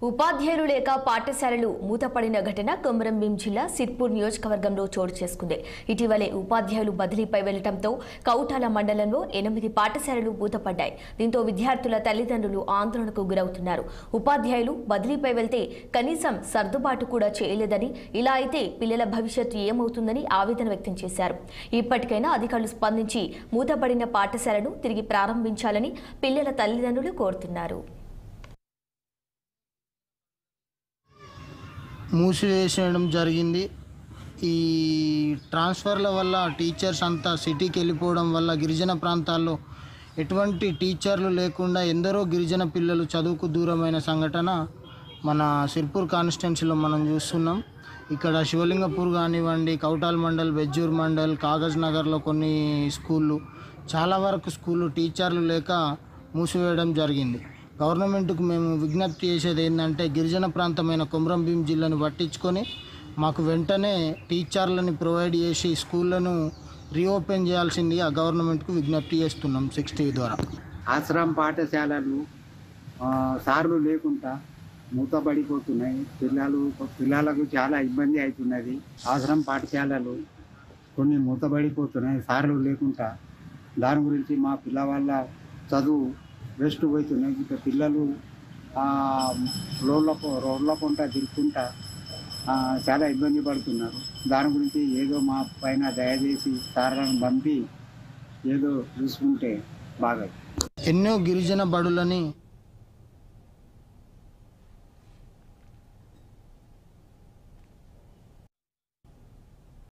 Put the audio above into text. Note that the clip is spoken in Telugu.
ఉపాధ్యాయులు లేక పాఠశాలలు మూతపడిన ఘటన కొమరంభీం జిల్లా సిర్పూర్ నియోజకవర్గంలో చోటు చేసుకుంది. ఇటీవలే ఉపాధ్యాయులు బదిలీపై వెళ్లడంతో కౌటాల మండలంలో 8 పాఠశాలలు మూతపడ్డాయి. దీంతో విద్యార్థుల తల్లిదండ్రులు ఆందోళనకు గురవుతున్నారు. ఉపాధ్యాయులు బదిలీపై వెళ్తే కనీసం సర్దుబాటు కూడా చేయలేదని, ఇలా అయితే పిల్లల భవిష్యత్తు ఏమవుతుందని ఆవేదన వ్యక్తం చేశారు. ఇప్పటికైనా అధికారులు స్పందించి మూతపడిన పాఠశాలను తిరిగి ప్రారంభించాలని పిల్లల తల్లిదండ్రులు కోరుతున్నారు. మూసివేసేయడం జరిగింది. ఈ ట్రాన్స్ఫర్ల వల్ల టీచర్స్ అంతా సిటీకి వెళ్ళిపోవడం వల్ల గిరిజన ప్రాంతాల్లో ఎటువంటి టీచర్లు లేకుండా ఎందరో గిరిజన పిల్లలు చదువుకు దూరమైన సంఘటన మన సిర్పూర్ కాన్స్టిట్యున్సీలో మనం చూస్తున్నాం. ఇక్కడ శివలింగపూర్ కానివ్వండి, కౌటాల్ మండల్, బెజ్జూర్ మండల్, కాగజ్ నగర్లో కొన్ని స్కూళ్ళు, చాలా వరకు స్కూళ్ళు టీచర్లు లేక మూసివేయడం జరిగింది. గవర్నమెంట్కు మేము విజ్ఞప్తి చేసేది ఏంటంటే, గిరిజన ప్రాంతమైన కొమరంభీం జిల్లాను పట్టించుకొని మాకు వెంటనే టీచర్లని ప్రొవైడ్ చేసి స్కూళ్ళను రీఓపెన్ చేయాల్సిందిగా గవర్నమెంట్కు విజ్ఞప్తి చేస్తున్నాం 60 ద్వారా. ఆశ్రమ పాఠశాలలు సార్లు లేకుండా మూతపడిపోతున్నాయి. పిల్లలకు చాలా ఇబ్బంది అవుతున్నది. ఆశ్రమ పాఠశాలలు కొన్ని మూతపడిపోతున్నాయి సార్లు లేకుండా. దాని గురించి మా పిల్లవాళ్ళ చదువు వేస్ట్ పోతున్నాయి. ఇంకా పిల్లలు రోడ్ల కొంట తిరుగుకుంటా చాలా ఇబ్బంది పడుతున్నారు. దాని గురించి ఏదో మా పైన దయచేసి సార్లను పంపి ఏదో చూసుకుంటే బాగా. ఎన్నో గిరిజన బడులని